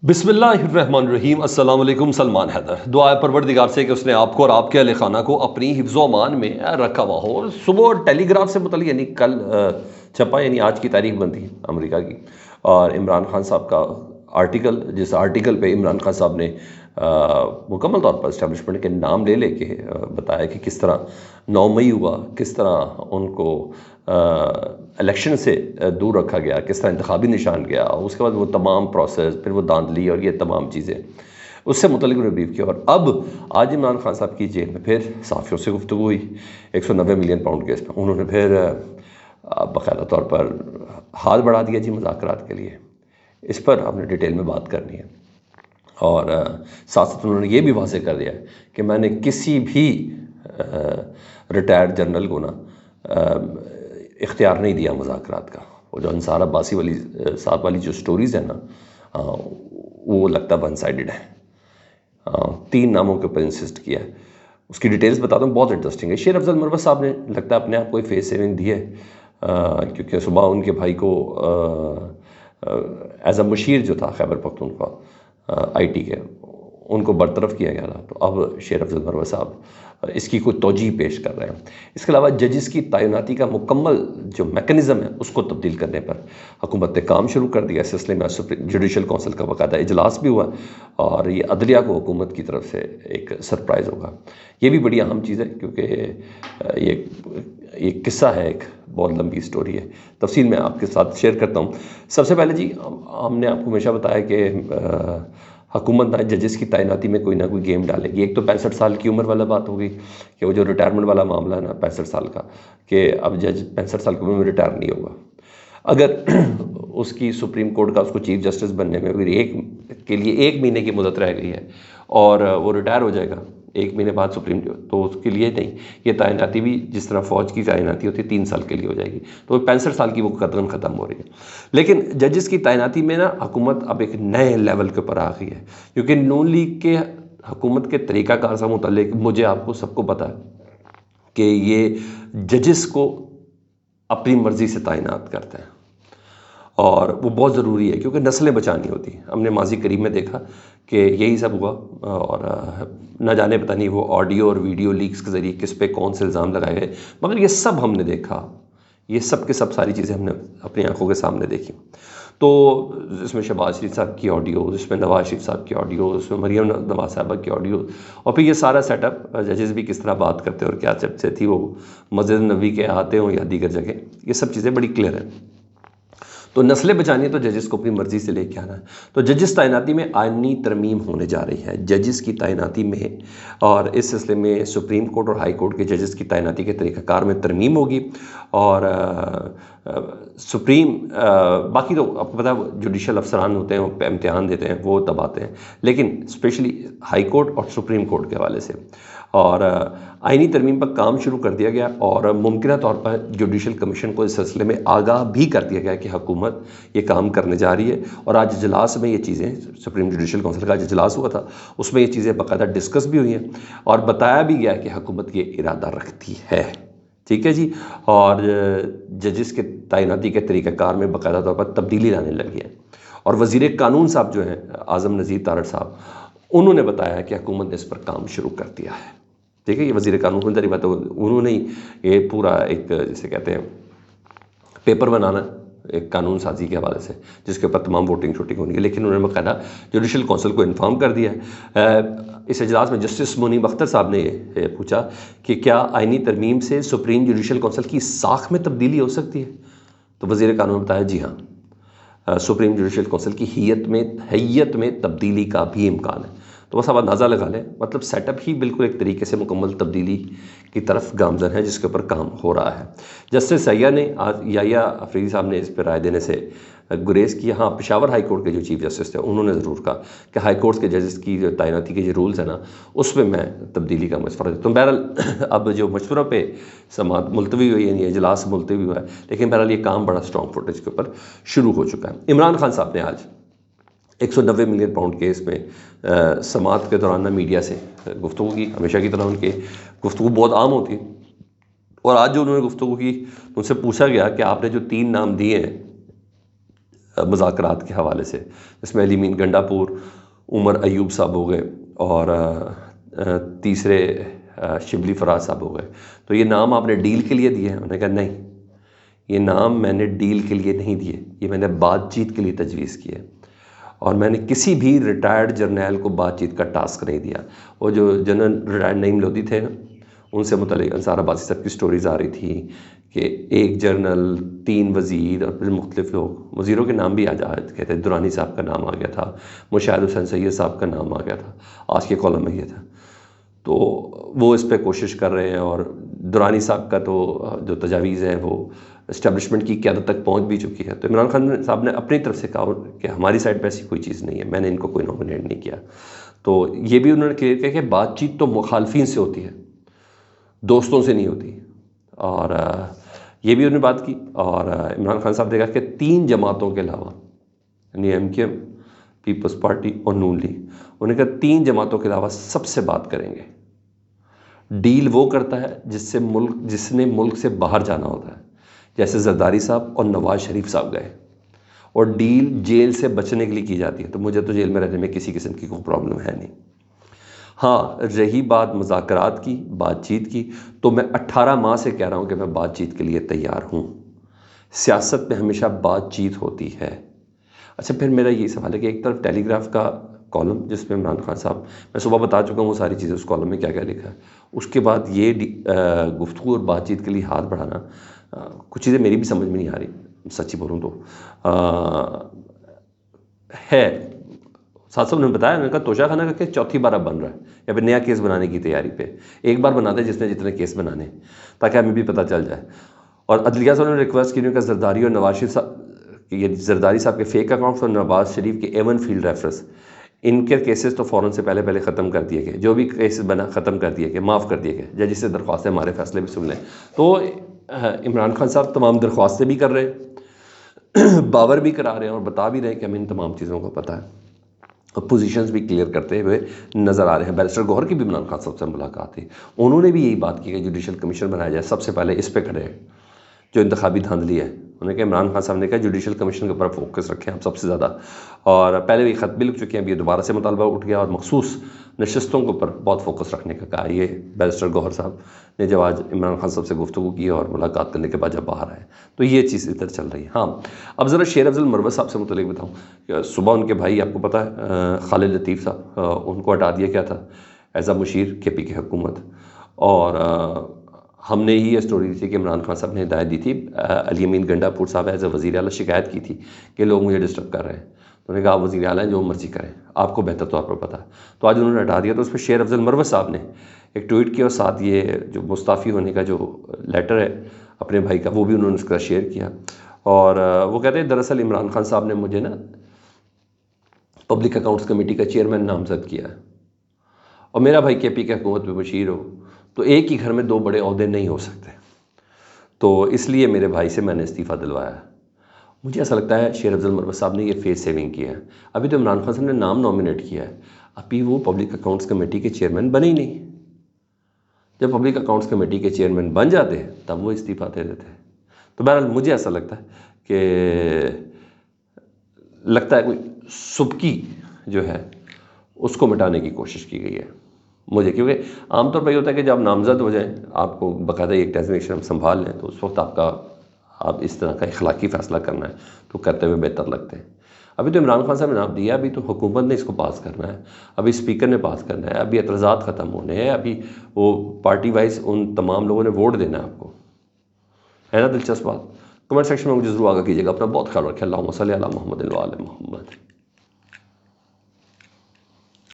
बिस्मिल्लाहिर्रहमानिर्रहीम। अस्सलाम वालेकुम। सलमान हैदर। दुआ है परवरदिगार से कि उसने आपको और आपके अहले खाना को अपनी हिफ्ज़ व अमान में रखा हुआ हो। और सुबह टेलीग्राफ से मुतल्लिक़ यानी कल छपा, यानी आज की तारीख बनती अमेरिका की, और इमरान खान साहब का आर्टिकल, जिस आर्टिकल पे इमरान खान साहब ने मुकम्मल तौर पर इस्टेब्लिशमेंट के नाम ले लेके बताया कि किस तरह 9 मई हुआ, किस तरह उनको इलेक्शन से दूर रखा गया, किस तरह इंतखाबी निशान गया, उसके बाद वो तमाम प्रोसेस, फिर वो धांधली और ये तमाम चीज़ें, उससे मुतल्लिक़ उन्होंने ब्रीफ किया। और अब आज इमरान खान साहब की जेल में फिर सहाफ़ियों से गुफ्तगू हुई 190 मिलियन पाउंड केस में। उन्होंने फिर बाकायदा तौर पर हाथ बढ़ा दिया जी मुज़ाकरात के लिए। इस पर हमने डिटेल में बात करनी है। और साथ साथ उन्होंने ये भी वाज़ेह कर दिया कि मैंने किसी भी रिटायर्ड जनरल को ना इख्तियार नहीं दिया मुज़ाकरात का। वो जो अंसार अब्बासी वाली साहब वाली जो स्टोरीज़ है ना, वो लगता वन साइडेड है। 3 नामों के ऊपर इंसिस्ट किया है। उसकी डिटेल्स बताता हूँ, बहुत इंटरेस्टिंग है। शेर अफजल मरवत साहब ने लगता है अपने आप को एक फेस सेविंग दी है, क्योंकि सुबह उनके भाई को एज अ मुशीर जो था खैबर पख्तूनख्वा IT के, उनको बरतरफ किया गया था। तो अब शेर अफजल मरवत साहब इसकी कोई तौजीह पेश कर रहे हैं। इसके अलावा जजेस की तैनाती का मुकम्मल जो मैकेनिज़्म है उसको तब्दील करने पर हुकूमत ने काम शुरू कर दिया। इस सिलसिले में जुडिशल कौंसिल का बाकायदा इजलास भी हुआ, और ये अदलिया को हुकूमत की तरफ से एक सरप्राइज़ होगा। ये भी बड़ी अहम चीज़ है, क्योंकि ये किस्सा है, एक बहुत लंबी स्टोरी है। तफसील मैं आपके साथ शेयर करता हूँ। सबसे पहले जी, हमने आपको हमेशा बताया कि हुकूमत ना जजेस की तैनाती में कोई ना कोई गेम डालेगी। एक तो 65 साल की उम्र वाला बात होगी कि वो जो रिटायरमेंट वाला मामला है ना 65 साल का, कि अब जज 65 साल की उम्र में रिटायर नहीं होगा। अगर उसकी सुप्रीम कोर्ट का उसको चीफ जस्टिस बनने में अगर एक महीने की मुदत रह गई है और वो रिटायर हो जाएगा 1 महीने बाद सुप्रीम, तो उसके लिए नहीं, ये तैनाती भी जिस तरह फ़ौज की तैनाती होती है 3 साल के लिए हो जाएगी। तो 65 साल की वो कदम ख़त्म हो रही है। लेकिन जजेस की तैनाती में ना हुकूमत अब एक नए लेवल के ऊपर आ गई है, क्योंकि नून लीग के हुकूमत के तरीक़ाकार से मुतल्लिक़ मुझे आपको सबको पता है कि ये जजेस को अपनी मर्ज़ी से तैनात करते हैं, और वो बहुत ज़रूरी है क्योंकि नस्लें बचानी होती हैं। हमने माजी करीब में देखा कि यही सब हुआ, और न जाने पता नहीं वो ऑडियो और वीडियो लीक्स के ज़रिए किस पे कौन से इल्ज़ाम लगाए गए, मगर ये सब हमने देखा, ये सब के सब सारी चीज़ें हमने अपनी आंखों के सामने देखी। तो इसमें शहबाज शरीफ साहब की ऑडियो, इसमें नवाज शरीफ साहब की ऑडियो, इसमें मरीम नवाज साहबा की ऑडियो, और फिर ये सारा सेटअप, जजेस भी किस तरह बात करते हैं और क्या चर्चा थी, वो मस्जिद नबी के आते हों या दीगर जगह, ये सब चीज़ें बड़ी क्लियर हैं। तो नस्लें बचानी है तो जजेस को अपनी मर्ज़ी से लेके आना है। तो जजेस तैनाती में आइनी तरमीम होने जा रही है जजेस की तैनाती में, और इस सिलसिले में सुप्रीम कोर्ट और हाई कोर्ट के जजेस की तैनाती के तरीक़ाकार में तरमीम होगी। और बाकी तो आपको पता है जुडिशल अफसरान होते हैं, वो इम्तिहान देते हैं, वो तब आते हैं, लेकिन स्पेशली हाई कोर्ट और सुप्रीम कोर्ट के हवाले से और आइनी तरमीम पर काम शुरू कर दिया गया, और मुमकिन तौर पर जुडिशल कमीशन को इस सिलसिले में आगाह भी कर दिया गया कि हुकूमत ये काम करने जा रही है। और आज इजलास में ये चीज़ें, सुप्रीम जुडिशल कौंसिल का आज इजलास हुआ था, उसमें ये चीज़ें बाकायदा डिस्कस भी हुई हैं, और बताया भी गया कि हुकूमत ये इरादा रखती है। ठीक है जी। और जजेस के तैनाती के तरीक़ाकार में बाकायदा तौर पर तब्दीली लाने लगी है। और वज़ीर कानून साहब जो हैं आज़म नज़ीर तारड़ साहब, उन्होंने बताया कि हुकूमत ने इस पर काम शुरू कर दिया है। ठीक है, ये वज़ीर कानून की बात है, उन्होंने ही ये पूरा एक जिसे कहते हैं पेपर बनाना एक कानून साजी के हवाले से, जिसके ऊपर तमाम वोटिंग शूटिंग होनी है, लेकिन उन्होंने बाकायदा जुडिशल कौंसिल को इन्फॉर्म कर दिया है। इस इजलास में जस्टिस मुनीब अख्तर साहब ने ये पूछा कि क्या आइनी तरमीम से सुप्रीम जुडिशल कौंसिल की साख में तब्दीली हो सकती है। तो वज़ीर कानून ने बताया जी हाँ, सुप्रीम जुडिशल कौंसिल की हैयत में तब्दीली का भी इम्कान है। तो बस आप अंदाज़ा लगा लें, मतलब सेटअप ही बिल्कुल एक तरीके से मुकम्मल तब्दीली की तरफ गामज़न है, जिसके ऊपर काम हो रहा है। जस्टिस याया अफरीदी साहब ने इस पर राय देने से गुरेज किया। हाँ, पेशावर हाई कोर्ट के जो चीफ जस्टिस थे उन्होंने ज़रूर कहा कि हाई कोर्ट के जजेस की जो तैनाती के जो रूल्स हैं ना, उसमें मैं तब्दीली का मशवरा देता हूँ। बहरहाल अब जो मशवरा पे समात मुलतवी हुई, यानी इजलास मुलतवी हुआ है, लेकिन बहरहाल ये काम बड़ा स्ट्रॉन्ग फुटेज के ऊपर शुरू हो चुका है। इमरान खान साहब ने आज 190 मिलियन पाउंड केस में समात के दौरान मीडिया से गुफ्तगू की। हमेशा की तरह उनकी गुफ्तगू बहुत आम होती है, और आज जो उन्होंने गुफ्तगू की, उनसे पूछा गया कि आपने जो 3 नाम दिए हैं مذاکرات کے حوالے سے، جس میں علی امین گنڈا پور، عمر ایوب صاحب ہو گئے اور تیسرے شبلی فراز صاحب ہو گئے. تو یہ نام آپ نے ڈیل کے لیے دیے ہیں؟ انہوں نے کہا نہیں، یہ نام میں نے ڈیل کے لیے نہیں دیے، یہ میں نے بات چیت کے لیے تجویز کی ہے، اور میں نے کسی بھی ریٹائرڈ جرنیل کو بات چیت کا ٹاسک نہیں دیا. وہ جو جنرل ریٹائرڈ نعیم لودھی تھے نا، ان سے متعلق انصار عباسی صاحب کی سٹوریز آ رہی تھی کہ ایک جرنل، 3 وزیر اور پھر مختلف لوگ، وزیروں کے نام بھی آ جاتے تھے. درانی صاحب کا نام آ گیا تھا، مشاہد حسین سید صاحب کا نام آ گیا تھا، آج کے کالم میں یہ تھا. تو وہ اس پہ کوشش کر رہے ہیں، اور درانی صاحب کا تو جو تجاویز ہیں وہ اسٹیبلشمنٹ کی قیادت تک پہنچ بھی چکی ہے. تو عمران خان صاحب نے اپنی طرف سے کہا کہ ہماری سائڈ پہ ایسی کوئی چیز نہیں ہے، میں نے ان کو کوئی نامنیٹ نہیں کیا. تو یہ بھی انہوں نے کلیئر کیا کہ بات چیت تو مخالفین سے ہوتی ہے، دوستوں سے نہیں ہوتی. اور یہ بھی انہوں نے بات کی. اور عمران خان صاحب نے کہا کہ 3 جماعتوں کے علاوہ، یعنی M Q M, Peoples Party اور نون لیگ، انہوں نے کہا 3 جماعتوں کے علاوہ سب سے بات کریں گے. ڈیل وہ کرتا ہے جس نے ملک سے باہر جانا ہوتا ہے، جیسے زرداری صاحب اور نواز شریف صاحب گئے، اور ڈیل جیل سے بچنے کے لیے کی جاتی ہے. تو مجھے تو جیل میں رہنے میں کسی قسم کی کوئی پرابلم ہے نہیں. ہاں، رہی بات مذاکرات کی، بات چیت کی، تو میں 18 ماہ سے کہہ رہا ہوں کہ میں بات چیت کے لیے تیار ہوں. سیاست میں ہمیشہ بات چیت ہوتی ہے. اچھا، پھر میرا یہ سوال ہے کہ ایک طرف ٹیلی گراف کا کالم جس میں عمران خان صاحب، میں صبح بتا چکا ہوں وہ ساری چیزیں اس کالم میں کیا کیا لکھا ہے، اس کے بعد یہ گفتگو اور بات چیت کے لیے ہاتھ بڑھانا، کچھ چیزیں میری بھی سمجھ میں نہیں آ رہی، سچی بولوں تو ہے. ساتھ صاحب نے بتایا، میں نے کہا توشہ خانہ کا کیس 4تھی بار اب بن رہا ہے، یا پھر نیا کیس بنانے کی تیاری پہ. ایک بار بنا دے جس نے جتنے کیس بنانے، تاکہ ہمیں بھی پتہ چل جائے. اور عدلیہ صاحب نے ریکویسٹ کی کہ زرداری اور نواز شریف صاحب، یہ زرداری صاحب کے فیک اکاؤنٹس اور نواز شریف کے ایون فیلڈ ریفرنس، ان کے کیسز تو فوراً سے پہلے ختم کر دیے گئے، جو بھی کیس بنا ختم کر دیے گئے، معاف کر دیے گئے. جج سے درخواستیں، ہمارے فیصلے بھی سن لیں. تو عمران خان صاحب تمام درخواستیں بھی کر رہے ہیں، باور بھی کرا رہے ہیں، اور بتا بھی رہے ہیں کہ ہمیں ان تمام چیزوں کا پتہ ہے، اور پوزیشنز بھی کلیئر کرتے ہوئے نظر آ رہے ہیں. بیرسٹر گوہر کی بھی عمران خان صاحب سے ملاقات تھی، انہوں نے بھی یہی بات کی کہ جوڈیشل کمیشن بنایا جائے. سب سے پہلے اس پہ کھڑے ہیں جو انتخابی دھاندلی ہے. انہوں نے کہا، عمران خان صاحب نے کہا جوڈیشل کمیشن کے اوپر فوکس رکھیں آپ سب سے زیادہ. اور پہلے بھی خط بھی لکھ چکے ہیں، ابھی دوبارہ سے مطالبہ اٹھ گیا، اور مخصوص نشستوں کے اوپر بہت فوکس رکھنے کا کہا. یہ بیرسٹر گوہر صاحب نے جب آج عمران خان صاحب سے گفتگو کی اور ملاقات کرنے کے بعد جب باہر آئے، تو یہ چیز ادھر چل رہی ہے. ہاں، اب ذرا شیر افضل مروت صاحب سے متعلق بتاؤں کہ صبح ان کے بھائی، آپ کو پتہ ہے خالد لطیف صاحب، ان کو ہٹا دیا گیا تھا ایز اے مشیر کے پی کی حکومت. اور ہم نے ہی یہ سٹوری دی تھی کہ عمران خان صاحب نے ہدایت دی تھی، علی امین گنڈا پور صاحب ایز اے وزیر اعلیٰ شکایت کی تھی کہ لوگ مجھے ڈسٹرب کر رہے ہیں. تو انہوں نے کہا آپ وزیر اعلیٰ ہیں، جو مرضی کریں، آپ کو بہتر طور پر پتہ ہے. تو آج انہوں نے ہٹا دیا. تو اس پہ شیر افضل مروت صاحب نے ایک ٹویٹ کیا، اور ساتھ یہ جو مستعفی ہونے کا جو لیٹر ہے اپنے بھائی کا، وہ بھی انہوں نے اس کا شیئر کیا. اور وہ کہتے ہیں دراصل عمران خان صاحب نے مجھے نا پبلک اکاؤنٹس کمیٹی کا چیئرمین نامزد کیا ہے، اور میرا بھائی کے پی کی حکومت میں مشیر ہو تو ایک ہی گھر میں 2 بڑے عہدے نہیں ہو سکتے، تو اس لیے میرے بھائی سے میں نے استعفیٰ دلوایا. مجھے ایسا لگتا ہے شیر افضل مروت صاحب نے یہ فیس سیونگ کیا ہے. ابھی تو عمران خان صاحب نے نام نامنیٹ کیا ہے، ابھی وہ پبلک اکاؤنٹس کمیٹی کے چیئرمین بنے ہی نہیں. جب پبلک اکاؤنٹس کمیٹی کے چیئرمین بن جاتے ہیں تب وہ استعفیٰ دے دیتے ہیں. تو بہرحال مجھے ایسا لگتا ہے کوئی سبکی جو ہے اس کو مٹانے کی کوشش کی گئی ہے مجھے، کیونکہ عام طور پر یہ ہوتا ہے کہ جب آپ نامزد ہو جائیں، آپ کو باقاعدہ ایک ڈیزگنیشن سنبھال لیں، تو اس وقت آپ اس طرح کا اخلاقی فیصلہ کرنا ہے تو کرتے ہوئے بہتر لگتے ہیں. ابھی تو عمران خان صاحب نے نام دیا، ابھی تو حکومت نے اس کو پاس کرنا ہے، ابھی اسپیکر نے پاس کرنا ہے، ابھی اعتراضات ختم ہونے ہیں، ابھی وہ پارٹی وائز ان تمام لوگوں نے ووٹ دینا ہے. آپ کو ہے نا دلچسپ بات؟ کمنٹ سیکشن میں مجھے ضرور آگاہ کیجیے گا. اپنا بہت خیال رکھیں. اللہم صلی علی محمد و آل محمد.